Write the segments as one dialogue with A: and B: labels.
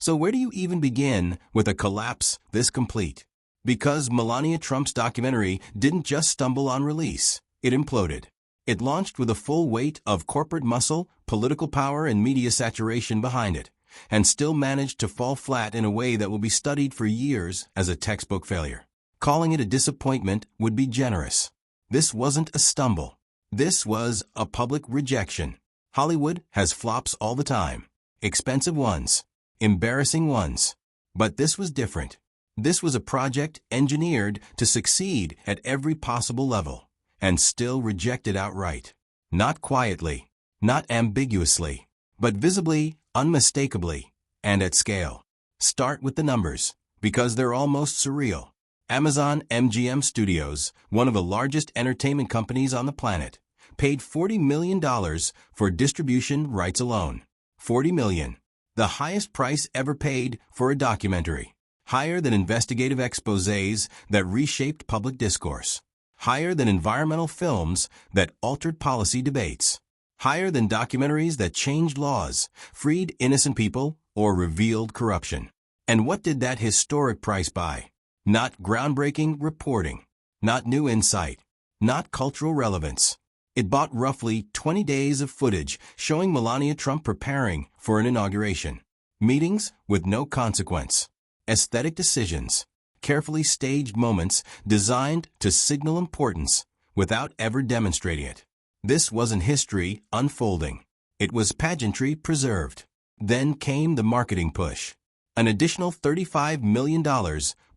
A: So where do you even begin with a collapse this complete? Because Melania Trump's documentary didn't just stumble on release, it imploded. It launched with the full weight of corporate muscle, political power, and media saturation behind it, and still managed to fall flat in a way that will be studied for years as a textbook failure. Calling it a disappointment would be generous. This wasn't a stumble. This was a public rejection. Hollywood has flops all the time. Expensive ones. Embarrassing ones. But this was different. This was a project engineered to succeed at every possible level, and still rejected outright. Not quietly, not ambiguously, but visibly, unmistakably, and at scale. Start with the numbers, because they're almost surreal. Amazon MGM Studios, one of the largest entertainment companies on the planet, paid $40 million for distribution rights alone. $40 million. The highest price ever paid for a documentary. Higher than investigative exposés that reshaped public discourse. Higher than environmental films that altered policy debates. Higher than documentaries that changed laws, freed innocent people, or revealed corruption. And what did that historic price buy? Not groundbreaking reporting. Not new insight. Not cultural relevance. It bought roughly 20 days of footage showing Melania Trump preparing for an inauguration. Meetings with no consequence. Aesthetic decisions. Carefully staged moments designed to signal importance without ever demonstrating it. This wasn't history unfolding. It was pageantry preserved. Then came the marketing push. An additional $35 million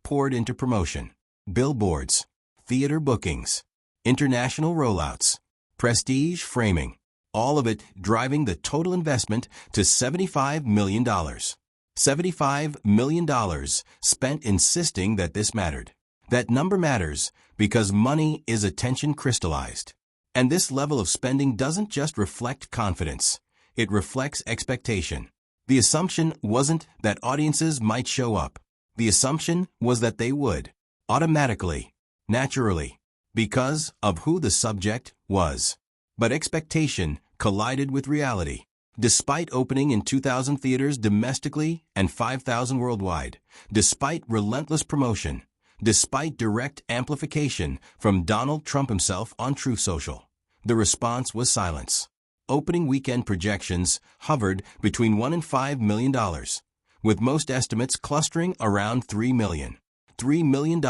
A: poured into promotion. Billboards. Theater bookings. International rollouts. Prestige framing. All of it driving the total investment to $75 million. $75 million spent insisting that this mattered. That number matters because money is attention crystallized. And this level of spending doesn't just reflect confidence. It reflects expectation. The assumption wasn't that audiences might show up. The assumption was that they would. Automatically. Naturally. Because of who the subject was. But expectation collided with reality. Despite opening in 2,000 theaters domestically and 5,000 worldwide, despite relentless promotion, despite direct amplification from Donald Trump himself on Truth Social, the response was silence. Opening weekend projections hovered between $1 and $5 million, with most estimates clustering around $3 million. $3 million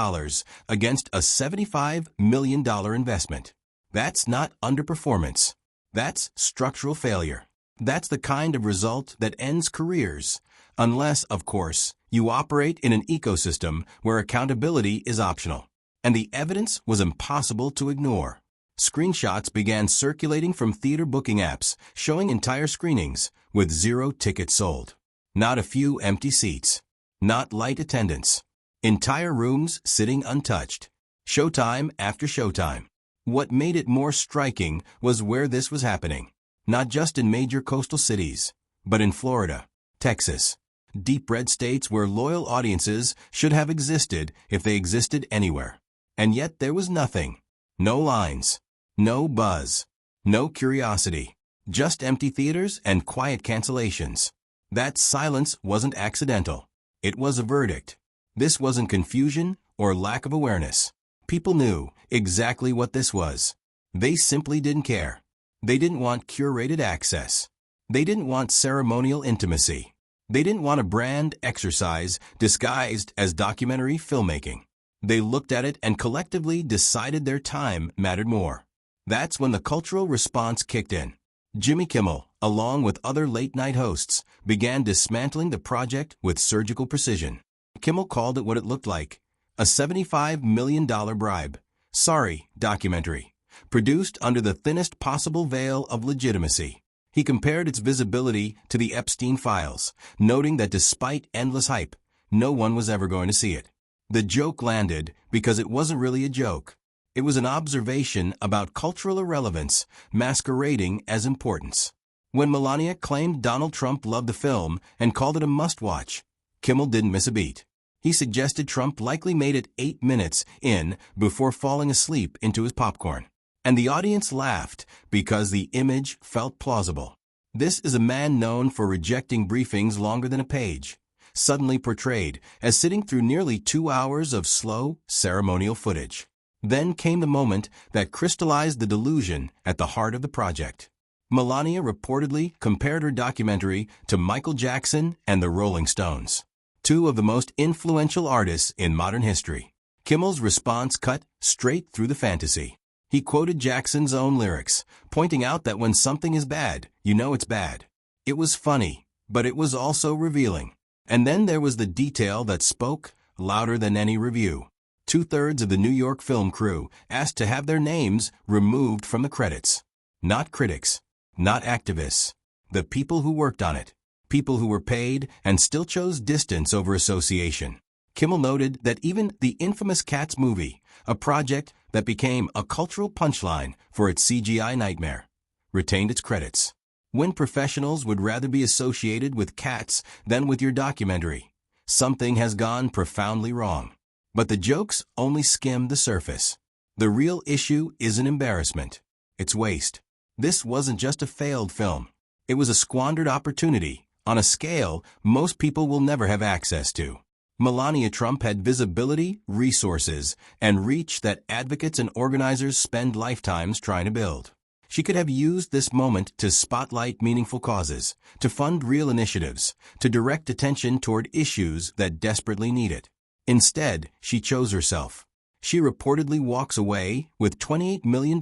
A: against a $75 million investment. That's not underperformance. That's structural failure. That's the kind of result that ends careers, unless, of course, you operate in an ecosystem where accountability is optional. And the evidence was impossible to ignore. Screenshots began circulating from theater booking apps, showing entire screenings with 0 tickets sold. Not a few empty seats. Not light attendance. Entire rooms sitting untouched. Showtime after showtime. What made it more striking was where this was happening. Not just in major coastal cities, but in Florida, Texas. Deep red states where loyal audiences should have existed if they existed anywhere. And yet there was nothing. No lines. No buzz. No curiosity. Just empty theaters and quiet cancellations. That silence wasn't accidental. It was a verdict. This wasn't confusion or lack of awareness. People knew exactly what this was. They simply didn't care. They didn't want curated access. They didn't want ceremonial intimacy. They didn't want a brand exercise disguised as documentary filmmaking. They looked at it and collectively decided their time mattered more. That's when the cultural response kicked in. Jimmy Kimmel, along with other late-night hosts, began dismantling the project with surgical precision. Kimmel called it what it looked like, a $75 million bribe. Sorry, documentary. Produced under the thinnest possible veil of legitimacy. He compared its visibility to the Epstein files, noting that despite endless hype, no one was ever going to see it. The joke landed because it wasn't really a joke. It was an observation about cultural irrelevance masquerading as importance. When Melania claimed Donald Trump loved the film and called it a must-watch, Kimmel didn't miss a beat. He suggested Trump likely made it 8 minutes in before falling asleep into his popcorn. And the audience laughed because the image felt plausible. This is a man known for rejecting briefings longer than a page, suddenly portrayed as sitting through nearly 2 hours of slow, ceremonial footage. Then came the moment that crystallized the delusion at the heart of the project. Melania reportedly compared her documentary to Michael Jackson and the Rolling Stones, two of the most influential artists in modern history. Kimmel's response cut straight through the fantasy. He quoted Jackson's own lyrics, pointing out that when something is bad, you know it's bad. It was funny, but it was also revealing. And then there was the detail that spoke louder than any review. 2/3 of the New York film crew asked to have their names removed from the credits. Not critics, not activists. The people who worked on it. People who were paid and still chose distance over association. Kimmel noted that even the infamous Cats movie, a project that became a cultural punchline for its CGI nightmare, retained its credits. When professionals would rather be associated with cats than with your documentary, something has gone profoundly wrong. But the jokes only skimmed the surface. The real issue isn't embarrassment. It's waste. This wasn't just a failed film. It was a squandered opportunity on a scale most people will never have access to. Melania Trump had visibility, resources, and reach that advocates and organizers spend lifetimes trying to build. She could have used this moment to spotlight meaningful causes, to fund real initiatives, to direct attention toward issues that desperately need it. Instead, she chose herself. She reportedly walks away with $28 million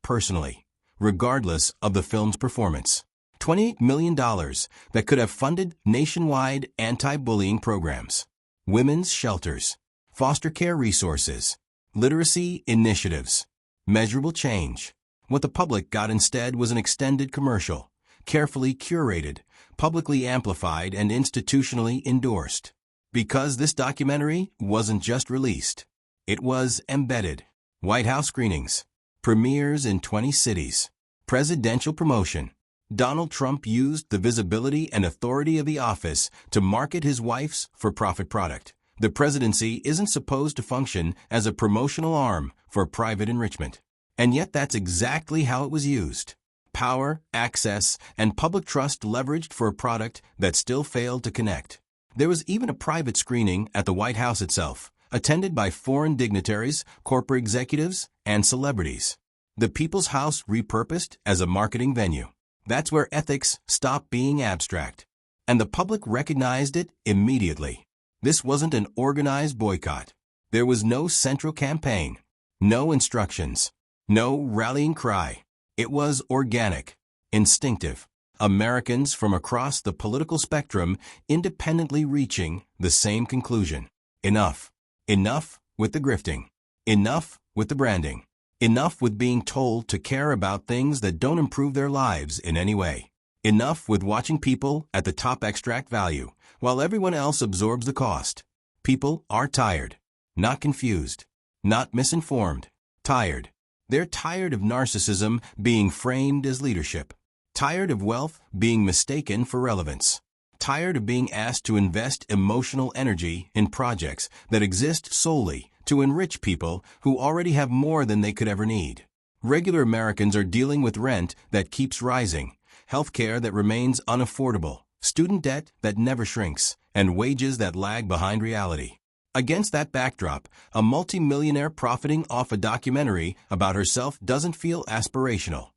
A: personally, regardless of the film's performance. $28 million that could have funded nationwide anti-bullying programs, women's shelters, foster care resources, literacy initiatives, measurable change. What the public got instead was an extended commercial, carefully curated, publicly amplified, and institutionally endorsed. Because this documentary wasn't just released, it was embedded. White House screenings, premieres in 20 cities, presidential promotion. Donald Trump used the visibility and authority of the office to market his wife's for-profit product. The presidency isn't supposed to function as a promotional arm for private enrichment. And yet that's exactly how it was used. Power, access, and public trust leveraged for a product that still failed to connect. There was even a private screening at the White House itself, attended by foreign dignitaries, corporate executives, and celebrities. The People's House repurposed as a marketing venue. That's where ethics stopped being abstract. And the public recognized it immediately. This wasn't an organized boycott. There was no central campaign, no instructions, no rallying cry. It was organic, instinctive. Americans from across the political spectrum independently reaching the same conclusion. Enough. Enough with the grifting. Enough with the branding. Enough with being told to care about things that don't improve their lives in any way. Enough with watching people at the top extract value, while everyone else absorbs the cost. People are tired. Not confused. Not misinformed. Tired. They're tired of narcissism being framed as leadership. Tired of wealth being mistaken for relevance. Tired of being asked to invest emotional energy in projects that exist solely to enrich people who already have more than they could ever need. Regular Americans are dealing with rent that keeps rising, health care that remains unaffordable, student debt that never shrinks, and wages that lag behind reality. Against that backdrop, a multimillionaire profiting off a documentary about herself doesn't feel aspirational.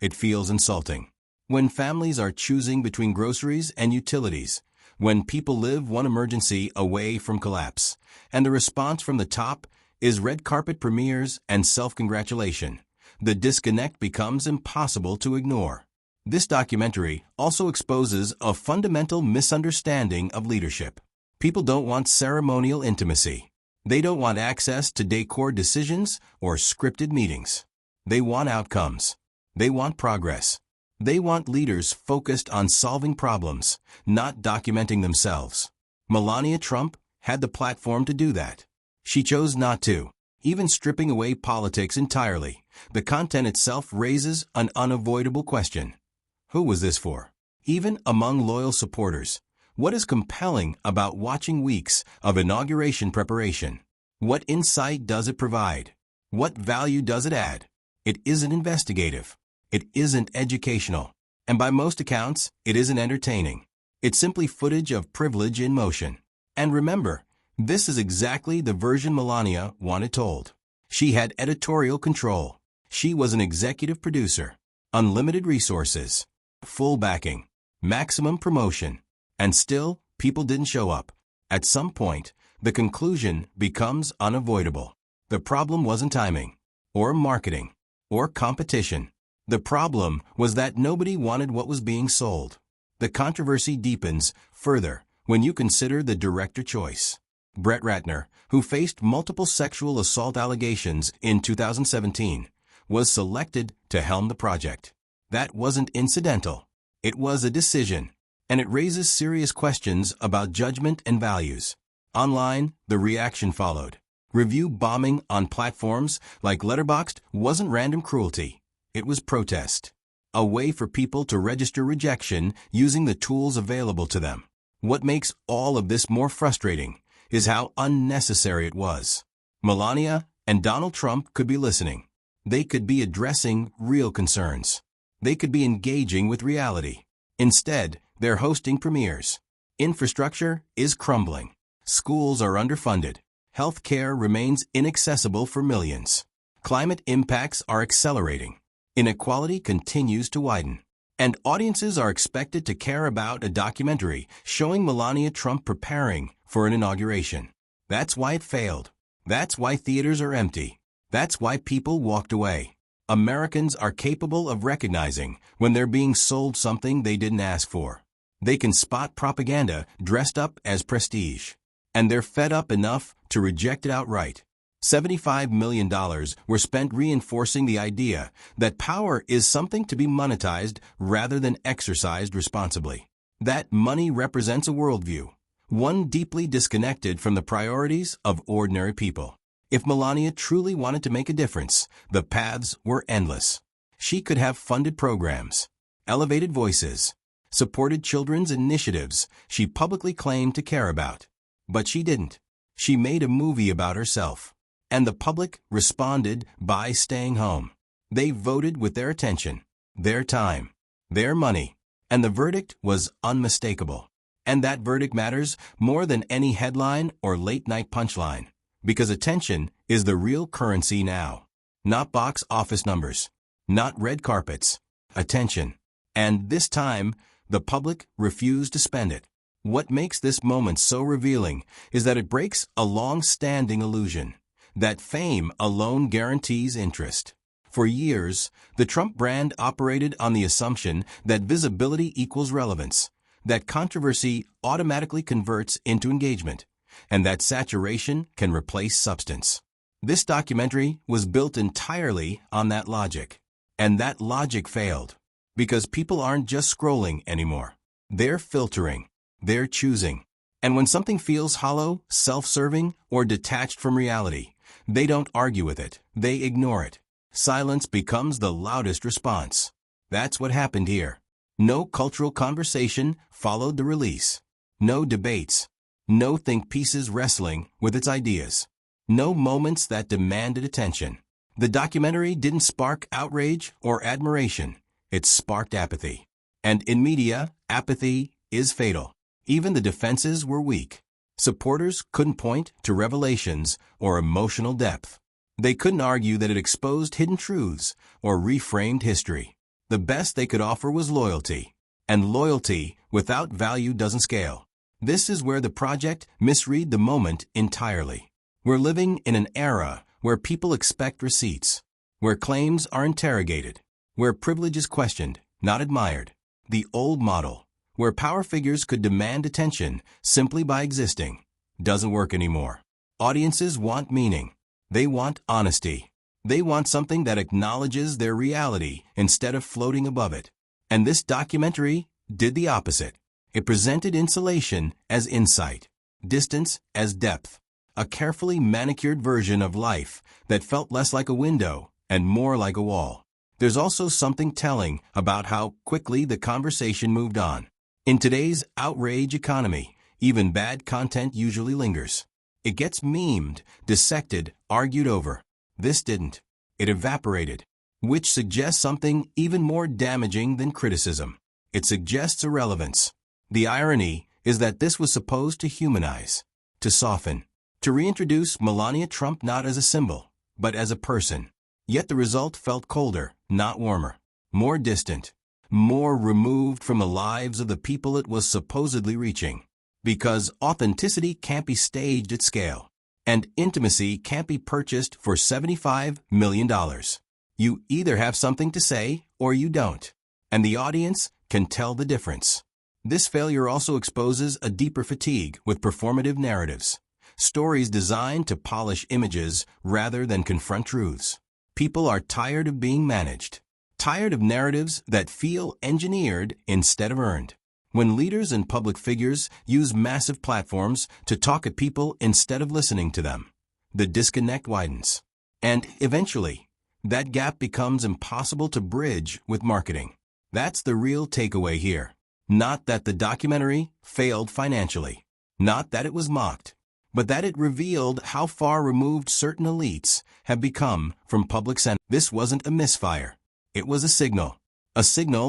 A: It feels insulting. When families are choosing between groceries and utilities, when people live one emergency away from collapse, and the response from the top is red carpet premieres and self-congratulation, the disconnect becomes impossible to ignore. This documentary also exposes a fundamental misunderstanding of leadership. People don't want ceremonial intimacy. They don't want access to decor decisions or scripted meetings. They want outcomes. They want progress. They want leaders focused on solving problems, not documenting themselves. Melania Trump had the platform to do that. She chose not to. Even stripping away politics entirely, the content itself raises an unavoidable question. Who was this for? Even among loyal supporters, what is compelling about watching weeks of inauguration preparation? What insight does it provide? What value does it add? It isn't investigative. It isn't educational. And by most accounts, it isn't entertaining. It's simply footage of privilege in motion. And remember, this is exactly the version Melania wanted told. She had editorial control. She was an executive producer. Unlimited resources. Full backing. Maximum promotion. And still, people didn't show up. At some point, the conclusion becomes unavoidable. The problem wasn't timing, or marketing, or competition. The problem was that nobody wanted what was being sold. The controversy deepens further when you consider the director choice. Brett Ratner, who faced multiple sexual assault allegations in 2017, was selected to helm the project. That wasn't incidental. It was a decision, and it raises serious questions about judgment and values. Online, the reaction followed. Review bombing on platforms like Letterboxd wasn't random cruelty. It was protest. A way for people to register rejection using the tools available to them. What makes all of this more frustrating is how unnecessary it was. Melania and Donald Trump could be listening. They could be addressing real concerns. They could be engaging with reality. Instead, they're hosting premieres. Infrastructure is crumbling. Schools are underfunded. Healthcare remains inaccessible for millions. Climate impacts are accelerating. Inequality continues to widen. And audiences are expected to care about a documentary showing Melania Trump preparing for an inauguration. That's why it failed. That's why theaters are empty. That's why people walked away. Americans are capable of recognizing when they're being sold something they didn't ask for. They can spot propaganda dressed up as prestige. And they're fed up enough to reject it outright. $75 million were spent reinforcing the idea that power is something to be monetized rather than exercised responsibly. That money represents a worldview, one deeply disconnected from the priorities of ordinary people. If Melania truly wanted to make a difference, the paths were endless. She could have funded programs, elevated voices, supported children's initiatives she publicly claimed to care about. But she didn't. She made a movie about herself. And the public responded by staying home. They voted with their attention, their time, their money, and the verdict was unmistakable. And that verdict matters more than any headline or late-night punchline, because attention is the real currency now. Not box office numbers, not red carpets, attention. And this time, the public refused to spend it. What makes this moment so revealing is that it breaks a long-standing illusion. That fame alone guarantees interest. For years, the Trump brand operated on the assumption that visibility equals relevance, that controversy automatically converts into engagement, and that saturation can replace substance. This documentary was built entirely on that logic. And that logic failed. Because people aren't just scrolling anymore. They're filtering. They're choosing. And when something feels hollow, self-serving, or detached from reality, they don't argue with it. They ignore it. Silence becomes the loudest response. That's what happened here. No cultural conversation followed the release. No debates. No think pieces wrestling with its ideas. No moments that demanded attention. The documentary didn't spark outrage or admiration. It sparked apathy. And in media, apathy is fatal. Even the defenses were weak. Supporters couldn't point to revelations or emotional depth. They couldn't argue that it exposed hidden truths or reframed history. The best they could offer was loyalty. And loyalty without value doesn't scale. This is where the project misread the moment entirely. We're living in an era where people expect receipts, where claims are interrogated, where privilege is questioned, not admired. The old model, where power figures could demand attention simply by existing, doesn't work anymore. Audiences want meaning. They want honesty. They want something that acknowledges their reality instead of floating above it. And this documentary did the opposite. It presented insulation as insight, distance as depth, a carefully manicured version of life that felt less like a window and more like a wall. There's also something telling about how quickly the conversation moved on. In today's outrage economy, even bad content usually lingers. It gets memed, dissected, argued over. This didn't. It evaporated, which suggests something even more damaging than criticism. It suggests irrelevance. The irony is that this was supposed to humanize, to soften, to reintroduce Melania Trump not as a symbol, but as a person. Yet the result felt colder, not warmer, more distant, more removed from the lives of the people it was supposedly reaching. Because authenticity can't be staged at scale, and intimacy can't be purchased for $75 million. You either have something to say or you don't, and the audience can tell the difference. This failure also exposes a deeper fatigue with performative narratives, stories designed to polish images rather than confront truths. People are tired of being managed, tired of narratives that feel engineered instead of earned. When leaders and public figures use massive platforms to talk at people instead of listening to them, the disconnect widens. And eventually, that gap becomes impossible to bridge with marketing. That's the real takeaway here. Not that the documentary failed financially, not that it was mocked, but that it revealed how far removed certain elites have become from public sentiment. This wasn't a misfire. It was a signal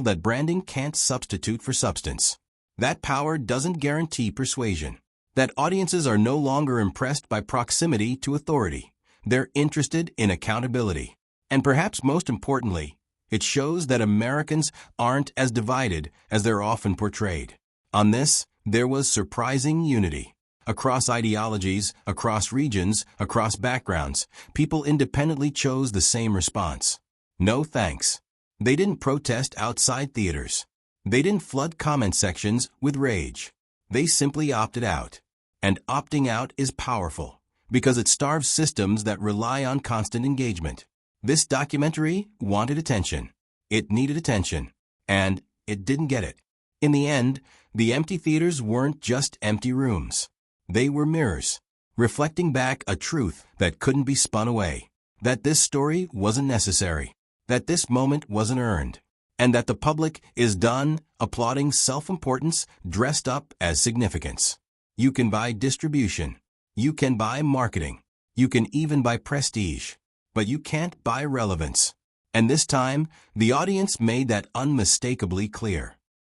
A: that branding can't substitute for substance. That power doesn't guarantee persuasion. That audiences are no longer impressed by proximity to authority. They're interested in accountability. And perhaps most importantly, it shows that Americans aren't as divided as they're often portrayed. On this, there was surprising unity. Across ideologies, across regions, across backgrounds, people independently chose the same response. No thanks. They didn't protest outside theaters. They didn't flood comment sections with rage. They simply opted out. And opting out is powerful, because it starves systems that rely on constant engagement. This documentary wanted attention. It needed attention. And it didn't get it. In the end, the empty theaters weren't just empty rooms. They were mirrors, reflecting back a truth that couldn't be spun away. That this story wasn't necessary. That this moment wasn't earned. And that the public is done applauding self-importance dressed up as significance. You can buy distribution. You can buy marketing. You can even buy prestige. But you can't buy relevance. And this time, the audience made that unmistakably clear.